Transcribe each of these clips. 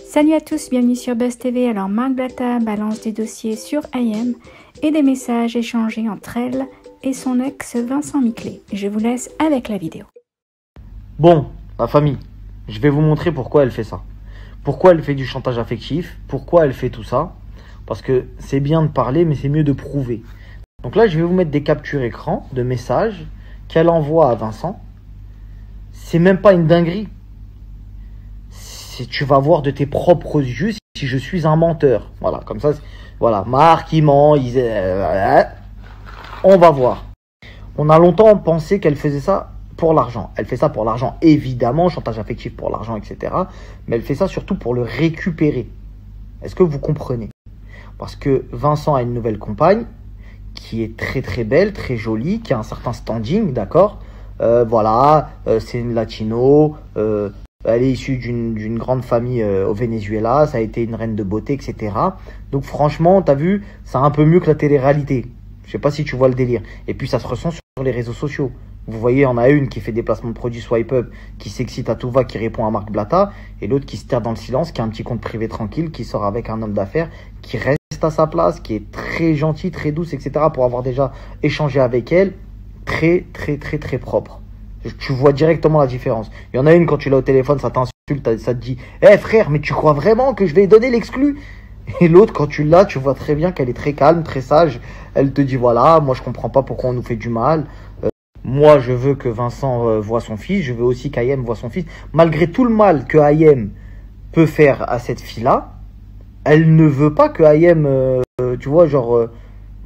Salut à tous, bienvenue sur Buzz TV. Alors Marc Blatta balance des dossiers sur IM et des messages échangés entre elle et son ex Vincent Miclet. Je vous laisse avec la vidéo. Bon, la famille, je vais vous montrer pourquoi elle fait ça. Pourquoi elle fait du chantage affectif, pourquoi elle fait tout ça. Parce que c'est bien de parler, mais c'est mieux de prouver. Donc là, je vais vous mettre des captures écran de messages qu'elle envoie à Vincent. C'est même pas une dinguerie. Tu vas voir de tes propres yeux si je suis un menteur. Voilà, comme ça, voilà, Marc, il ment, on va voir. On a longtemps pensé qu'elle faisait ça pour l'argent. Elle fait ça pour l'argent, évidemment, chantage affectif pour l'argent, etc. Mais elle fait ça surtout pour le récupérer. Est-ce que vous comprenez? Parce que Vincent a une nouvelle compagne qui est très très belle, très jolie, qui a un certain standing, d'accord? Voilà, c'est une latino, elle est issue d'une grande famille au Venezuela, ça a été une reine de beauté, etc. Donc franchement, t'as vu, c'est un peu mieux que la télé-réalité. Je sais pas si tu vois le délire. Et puis ça se ressent sur les réseaux sociaux. Vous voyez, on a une qui fait des placements de produits swipe up, qui s'excite à tout va, qui répond à Marc Blatta, et l'autre qui se terre dans le silence, qui a un petit compte privé tranquille, qui sort avec un homme d'affaires, qui reste à sa place, qui est très gentil, très douce, etc. pour avoir déjà échangé avec elle, très propre. Tu vois directement la différence. Il y en a une, quand tu l'as au téléphone, ça t'insulte, ça te dit « Eh frère, mais tu crois vraiment que je vais donner l'exclu ?» Et l'autre, quand tu l'as, tu vois très bien qu'elle est très calme, très sage. Elle te dit « Voilà, moi je comprends pas pourquoi on nous fait du mal. Moi je veux que Vincent voit son fils, je veux aussi qu'Ayem voit son fils. » Malgré tout le mal que Ayem peut faire à cette fille-là, elle ne veut pas que Ayem, tu vois, genre...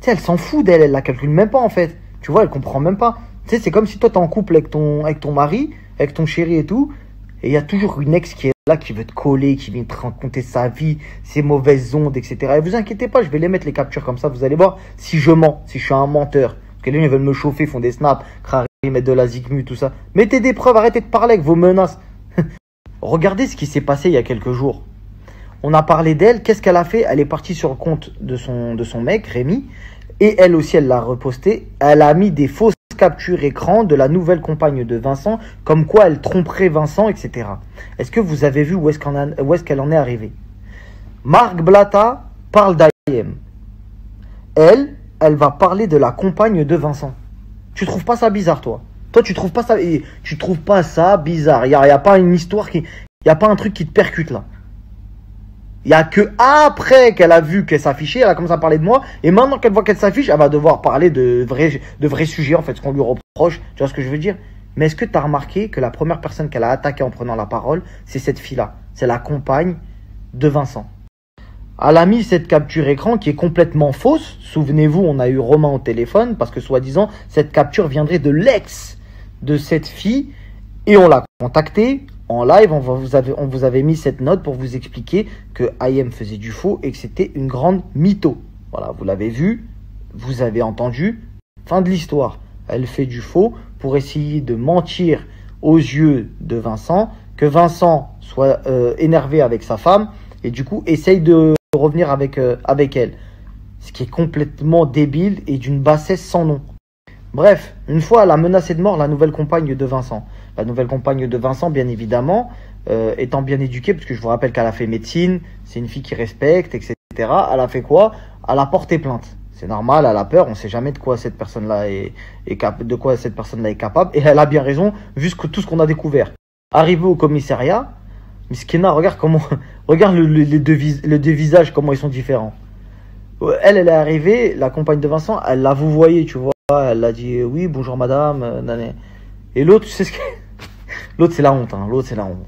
tu sais, elle s'en fout d'elle, elle la calcule même pas en fait. Tu vois, elle comprend même pas. Tu sais, c'est comme si toi t'es en couple avec ton mari, avec ton chéri et tout, et il y a toujours une ex qui est là, qui veut te coller, qui vient te raconter sa vie, ses mauvaises ondes, etc. Et vous inquiétez pas, je vais les mettre les captures comme ça, vous allez voir si je mens, si je suis un menteur. Parce que les gens ils veulent me chauffer, font des snaps, ils mettent de la zigmu, tout ça. Mettez des preuves, arrêtez de parler avec vos menaces. Regardez ce qui s'est passé il y a quelques jours. On a parlé d'elle, qu'est-ce qu'elle a fait? Elle est partie sur le compte de son mec, Rémi, et elle aussi, elle l'a reposté. Elle a mis des fausses capture écran de la nouvelle compagne de Vincent, comme quoi elle tromperait Vincent, etc. Est-ce que vous avez vu où est-ce qu'elle en est arrivée? Marc Blatta parle d'Ayem. Elle va parler de la compagne de Vincent. Tu trouves pas ça bizarre, toi? Toi, tu trouves pas ça bizarre? Il y a pas une histoire il y a pas un truc qui te percute là. Il n'y a que après qu'elle a vu qu'elle s'affichait, elle a commencé à parler de moi. Et maintenant qu'elle voit qu'elle s'affiche, elle va devoir parler de vrais sujets, en fait, ce qu'on lui reproche. Tu vois ce que je veux dire? Mais est-ce que tu as remarqué que la première personne qu'elle a attaquée en prenant la parole, c'est cette fille-là? C'est la compagne de Vincent. Elle a mis cette capture écran qui est complètement fausse. Souvenez-vous, on a eu Romain au téléphone parce que soi-disant, cette capture viendrait de l'ex de cette fille. Et on l'a contactée. En live, on vous avait mis cette note pour vous expliquer que Ayem faisait du faux et que c'était une grande mytho. Voilà, vous l'avez vu, vous avez entendu. Fin de l'histoire. Elle fait du faux pour essayer de mentir aux yeux de Vincent, que Vincent soit énervé avec sa femme et du coup essaye de revenir avec elle. Ce qui est complètement débile et d'une bassesse sans nom. Bref, une fois, elle a menacé de mort la nouvelle compagne de Vincent. La nouvelle compagne de Vincent, bien évidemment, étant bien éduquée, parce que je vous rappelle qu'elle a fait médecine, c'est une fille qui respecte, etc. Elle a fait quoi? Elle a porté plainte. C'est normal, elle a peur, on ne sait jamais de quoi cette personne-là est capable. Et elle a bien raison, vu tout ce qu'on a découvert. Arrivé au commissariat, Miskina, regarde les deux visages, comment ils sont différents. Elle est arrivée, la compagne de Vincent, elle l'a vouvoyée, tu vois. Elle a dit oui, bonjour madame. Et l'autre, tu sais ce que... L'autre, c'est la honte. Hein. L'autre, c'est la honte.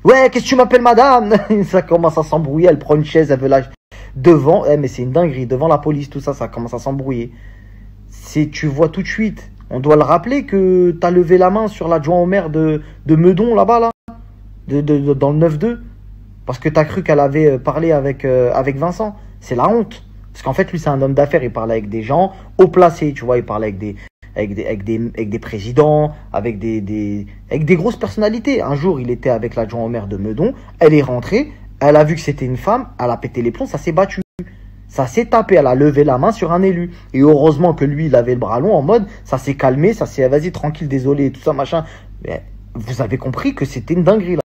Ouais, qu'est-ce que tu m'appelles madame? Ça commence à s'embrouiller. Elle prend une chaise, elle veut la... Devant, mais c'est une dinguerie. Devant la police, tout ça, ça commence à s'embrouiller. Tu vois tout de suite. On doit le rappeler que tu as levé la main sur l'adjoint au maire de Meudon, là-bas, là. Dans le 9-2. Parce que tu as cru qu'elle avait parlé avec Vincent. C'est la honte. Parce qu'en fait, lui, c'est un homme d'affaires. Il parle avec des gens haut placés, tu vois. Il parle avec des présidents, avec des grosses personnalités. Un jour, il était avec l'adjoint au maire de Meudon. Elle est rentrée. Elle a vu que c'était une femme. Elle a pété les plombs. Ça s'est battu. Ça s'est tapé. Elle a levé la main sur un élu. Et heureusement que lui, il avait le bras long en mode, ça s'est calmé. Ça s'est, vas-y, tranquille, désolé, tout ça, machin. Mais vous avez compris que c'était une dinguerie, là.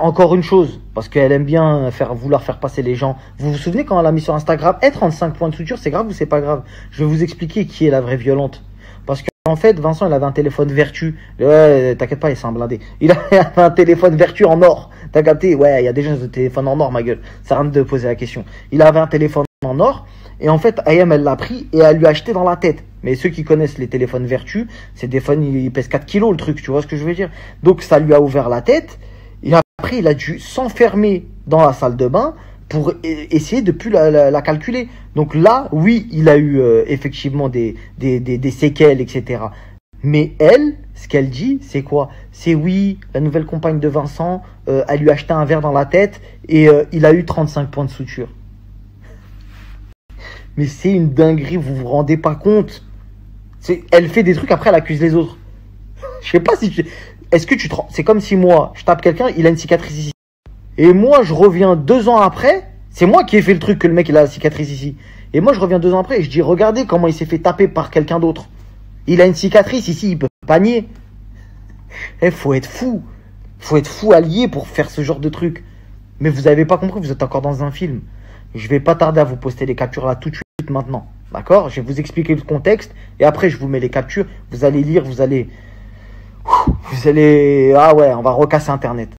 encore une chose, parce qu'elle aime bien vouloir faire passer les gens. Vous vous souvenez quand elle a mis sur Instagram, 35 points de suture, c'est grave ou c'est pas grave? Je vais vous expliquer qui est la vraie violente. Parce qu'en fait, Vincent, il avait un téléphone Vertu. Ouais, t'inquiète pas, il s'est un blindé. Il avait un téléphone Vertu en or. T'as capté? Ouais, il y a des gens qui ont des téléphones en or, ma gueule. Ça sert à rien de poser la question. Il avait un téléphone en or. Et en fait, Ayem, elle l'a pris et elle lui a acheté dans la tête. Mais ceux qui connaissent les téléphones Vertu, ces téléphones, ils pèsent 4 kilos le truc, tu vois ce que je veux dire? Donc ça lui a ouvert la tête. Et après, il a dû s'enfermer dans la salle de bain pour essayer de plus la calculer. Donc là, oui, il a eu effectivement des séquelles, etc. Mais elle, ce qu'elle dit, c'est quoi? C'est oui, la nouvelle compagne de Vincent, elle lui a acheté un verre dans la tête et il a eu 35 points de suture. Mais c'est une dinguerie, vous vous rendez pas compte? Elle fait des trucs, après elle accuse les autres. Je sais pas si tu... Est-ce que tu te rends... C'est comme si moi, je tape quelqu'un, il a une cicatrice ici. Et moi, je reviens 2 ans après, c'est moi qui ai fait le truc que le mec il a la cicatrice ici. Et moi, je reviens 2 ans après et je dis, regardez comment il s'est fait taper par quelqu'un d'autre. Il a une cicatrice ici, il peut pas nier. Faut être fou. Faut être fou allié pour faire ce genre de truc. Mais vous avez pas compris, vous êtes encore dans un film. Je vais pas tarder à vous poster les captures là tout de suite maintenant. D'accord? Je vais vous expliquer le contexte et après je vous mets les captures. Vous allez lire, vous allez... Ah ouais, on va recasser Internet.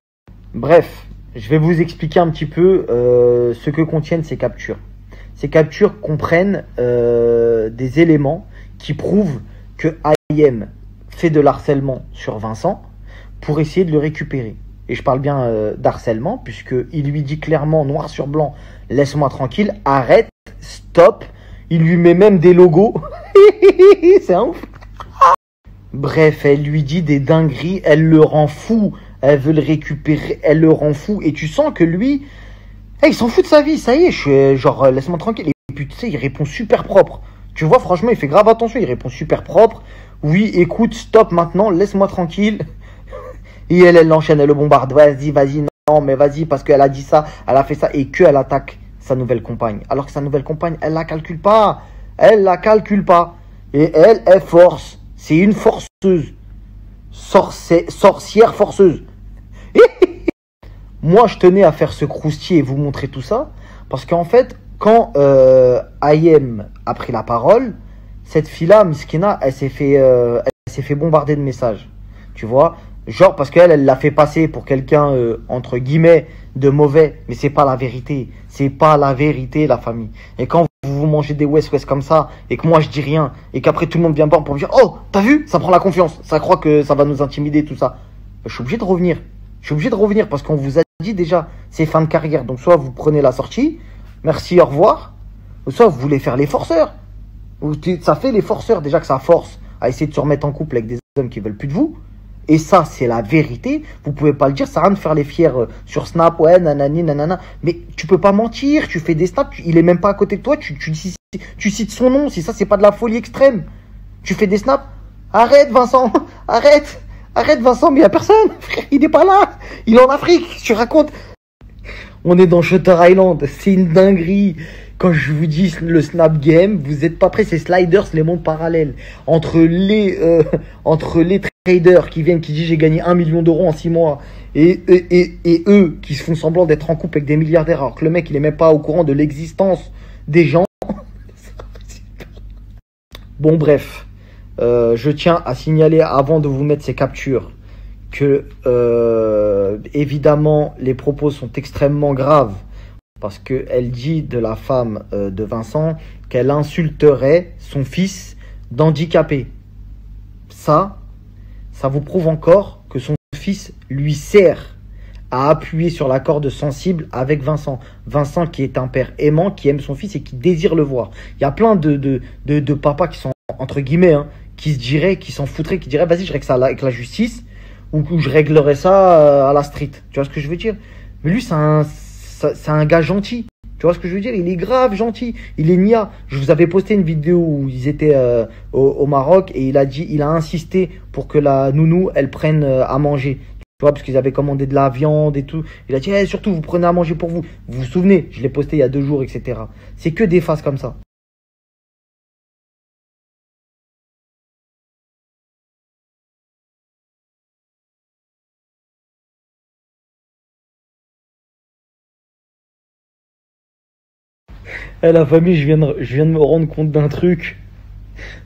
Bref, je vais vous expliquer un petit peu ce que contiennent ces captures. Ces captures comprennent des éléments qui prouvent que Ayem fait de l'harcèlement sur Vincent pour essayer de le récupérer. Et je parle bien d'harcèlement, puisqu'il lui dit clairement, noir sur blanc, laisse-moi tranquille, arrête, stop. Il lui met même des logos. C'est un ouf. Bref, elle lui dit des dingueries, elle le rend fou, elle veut le récupérer, elle le rend fou. Et tu sens que lui, il s'en fout de sa vie, ça y est, je suis genre, laisse-moi tranquille. Et puis tu sais, il répond super propre. Tu vois, franchement, il fait grave attention, il répond super propre. Oui, écoute, stop maintenant, laisse-moi tranquille. Et elle l'enchaîne, elle le bombarde. Vas-y, non, mais vas-y, parce qu'elle a dit ça, elle a fait ça, et qu'elle attaque sa nouvelle compagne. Alors que sa nouvelle compagne, elle la calcule pas. Elle la calcule pas. Et elle force. C'est une forceuse. Sorcière forceuse. Moi, je tenais à faire ce croustier et vous montrer tout ça. Parce qu'en fait, quand Ayem a pris la parole, cette fille-là, Miskina, elle s'est fait bombarder de messages. Tu vois? Genre parce elle l'a fait passer pour quelqu'un, entre guillemets, de mauvais. Mais c'est pas la vérité. C'est pas la vérité, la famille. Et quand vous mangez des West comme ça, et que moi je dis rien, et qu'après tout le monde vient voir pour me dire, oh, t'as vu? Ça prend la confiance. Ça croit que ça va nous intimider, tout ça. Je suis obligé de revenir. Je suis obligé de revenir parce qu'on vous a dit déjà, c'est fin de carrière. Donc soit vous prenez la sortie, merci, au revoir. Ou soit vous voulez faire les forceurs. Ça fait les forceurs, déjà que ça force à essayer de se remettre en couple avec des hommes qui veulent plus de vous. Et ça, c'est la vérité. Vous pouvez pas le dire, ça sert à rien de faire les fiers sur Snap, ouais, nanani, nanana. Mais tu peux pas mentir, tu fais des snaps, il est même pas à côté de toi, tu cites son nom, si ça, c'est pas de la folie extrême. Tu fais des snaps, arrête Vincent, arrête Vincent, mais y a personne, frère, il est pas là, il est en Afrique, tu racontes. On est dans Shutter Island, c'est une dinguerie. Quand je vous dis le snap game, vous êtes pas prêts, c'est Sliders, les mondes parallèles. Entre les traders qui viennent, qui disent j'ai gagné 1 million d'euros en 6 mois, et eux qui se font semblant d'être en couple avec des milliardaires, alors que le mec il est même pas au courant de l'existence des gens. Bon bref, je tiens à signaler avant de vous mettre ces captures que évidemment les propos sont extrêmement graves. Parce qu'elle dit de la femme de Vincent qu'elle insulterait son fils d'handicapé. Ça vous prouve encore que son fils lui sert à appuyer sur la corde sensible avec Vincent. Vincent qui est un père aimant, qui aime son fils et qui désire le voir. Il y a plein de papas qui sont, entre guillemets, hein, qui se diraient, qui s'en foutraient, qui diraient vas-y je règle ça avec la justice ou je réglerai ça à la street. Tu vois ce que je veux dire? Mais lui c'est un gars gentil. Tu vois ce que je veux dire? Il est grave gentil. Il est nia. Je vous avais posté une vidéo où ils étaient au Maroc et il a insisté pour que la nounou, elle prenne à manger. Tu vois, parce qu'ils avaient commandé de la viande et tout. Il a dit, surtout, vous prenez à manger pour vous. Vous vous souvenez? Je l'ai posté il y a 2 jours, etc. C'est que des faces comme ça. Eh, la famille, je viens de me rendre compte d'un truc.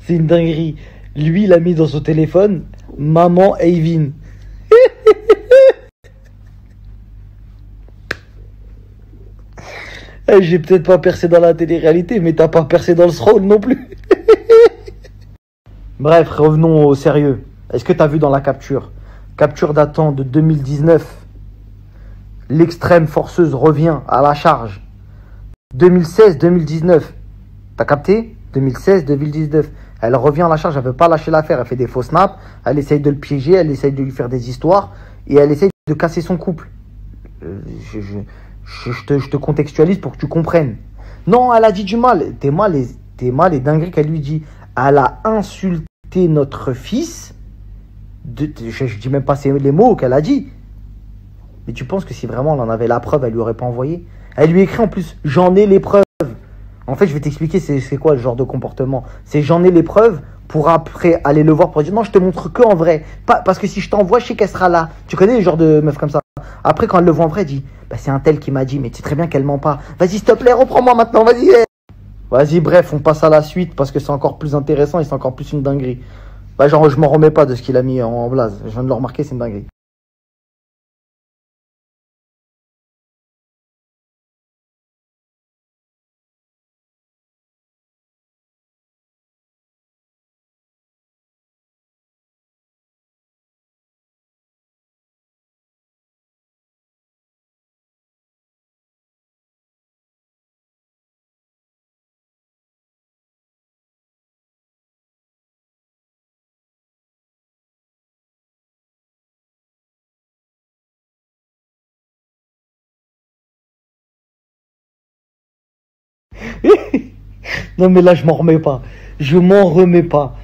C'est une dinguerie. Lui, il a mis dans son téléphone Maman Eivin. Eh, j'ai peut-être pas percé dans la télé-réalité, mais t'as pas percé dans le scroll non plus. Bref, revenons au sérieux. Est-ce que t'as vu dans la capture? Capture datant de 2019. L'extrême forceuse revient à la charge. 2016-2019. T'as capté? 2016-2019. Elle revient à la charge, elle veut pas lâcher l'affaire. Elle fait des faux snaps, elle essaye de le piéger, elle essaye de lui faire des histoires et elle essaye de casser son couple. Je te contextualise pour que tu comprennes. Non, elle a dit du mal. T'es mal et dinguerie qu'elle lui dit. Elle a insulté notre fils. Je dis même pas les mots qu'elle a dit. Mais tu penses que si vraiment elle en avait la preuve, elle lui aurait pas envoyé? Elle lui écrit en plus, j'en ai les preuves. En fait, je vais t'expliquer c'est quoi le genre de comportement. C'est j'en ai les preuves pour après aller le voir pour dire non, je te montre que en vrai. Pas, parce que si je t'envoie, je sais qu'elle sera là. Tu connais les genres de meufs comme ça. Après, quand elle le voit en vrai, elle dit bah, c'est un tel qui m'a dit, mais tu sais très bien qu'elle ment pas. Vas-y, s'il te plaît, reprends-moi maintenant, vas-y. Vas-y, bref, on passe à la suite parce que c'est encore plus intéressant et c'est encore plus une dinguerie. Bah, genre, je m'en remets pas de ce qu'il a mis en blase. Je viens de le remarquer, c'est une dinguerie. Non, mais là, je m'en remets pas. Je m'en remets pas.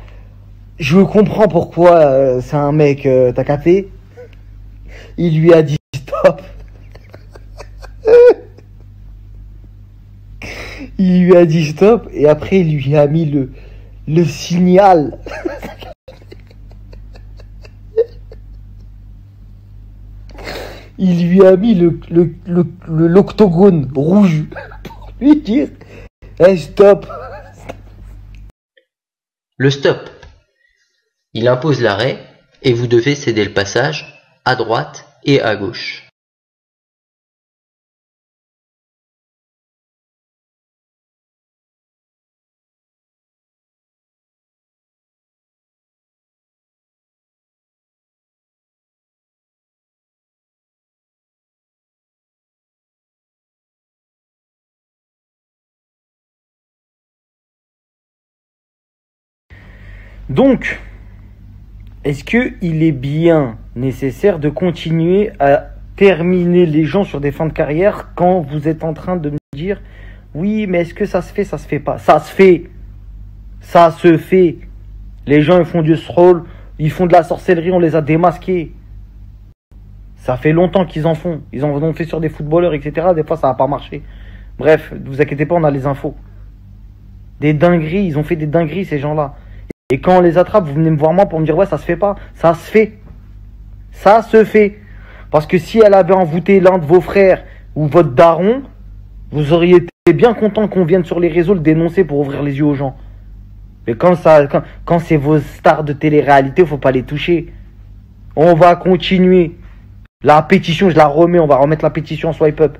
Je comprends pourquoi c'est un mec, t'as capté? Il lui a dit stop. Il lui a dit stop et après il lui a mis le signal. Il lui a mis l'octogone rouge pour lui dire hey, stop. Le stop. Il impose l'arrêt et vous devez céder le passage à droite et à gauche. Donc, est-ce qu'il est bien nécessaire de continuer à terminer les gens sur des fins de carrière quand vous êtes en train de me dire oui, mais est-ce que ça se fait, ça se fait pas? Ça se fait. Ça se fait. Les gens, ils font du scroll, ils font de la sorcellerie, on les a démasqués. Ça fait longtemps qu'ils en font. Ils en ont fait sur des footballeurs, etc. Des fois, ça n'a pas marché. Bref, ne vous inquiétez pas, on a les infos. Des dingueries, ils ont fait des dingueries, ces gens-là. Et quand on les attrape, vous venez me voir moi pour me dire ouais, ça se fait pas. Ça se fait. Ça se fait. Parce que si elle avait envoûté l'un de vos frères ou votre daron, vous auriez été bien content qu'on vienne sur les réseaux le dénoncer pour ouvrir les yeux aux gens. Mais quand c'est vos stars de télé-réalité, faut pas les toucher. On va continuer. La pétition, je la remets. On va remettre la pétition en swipe up.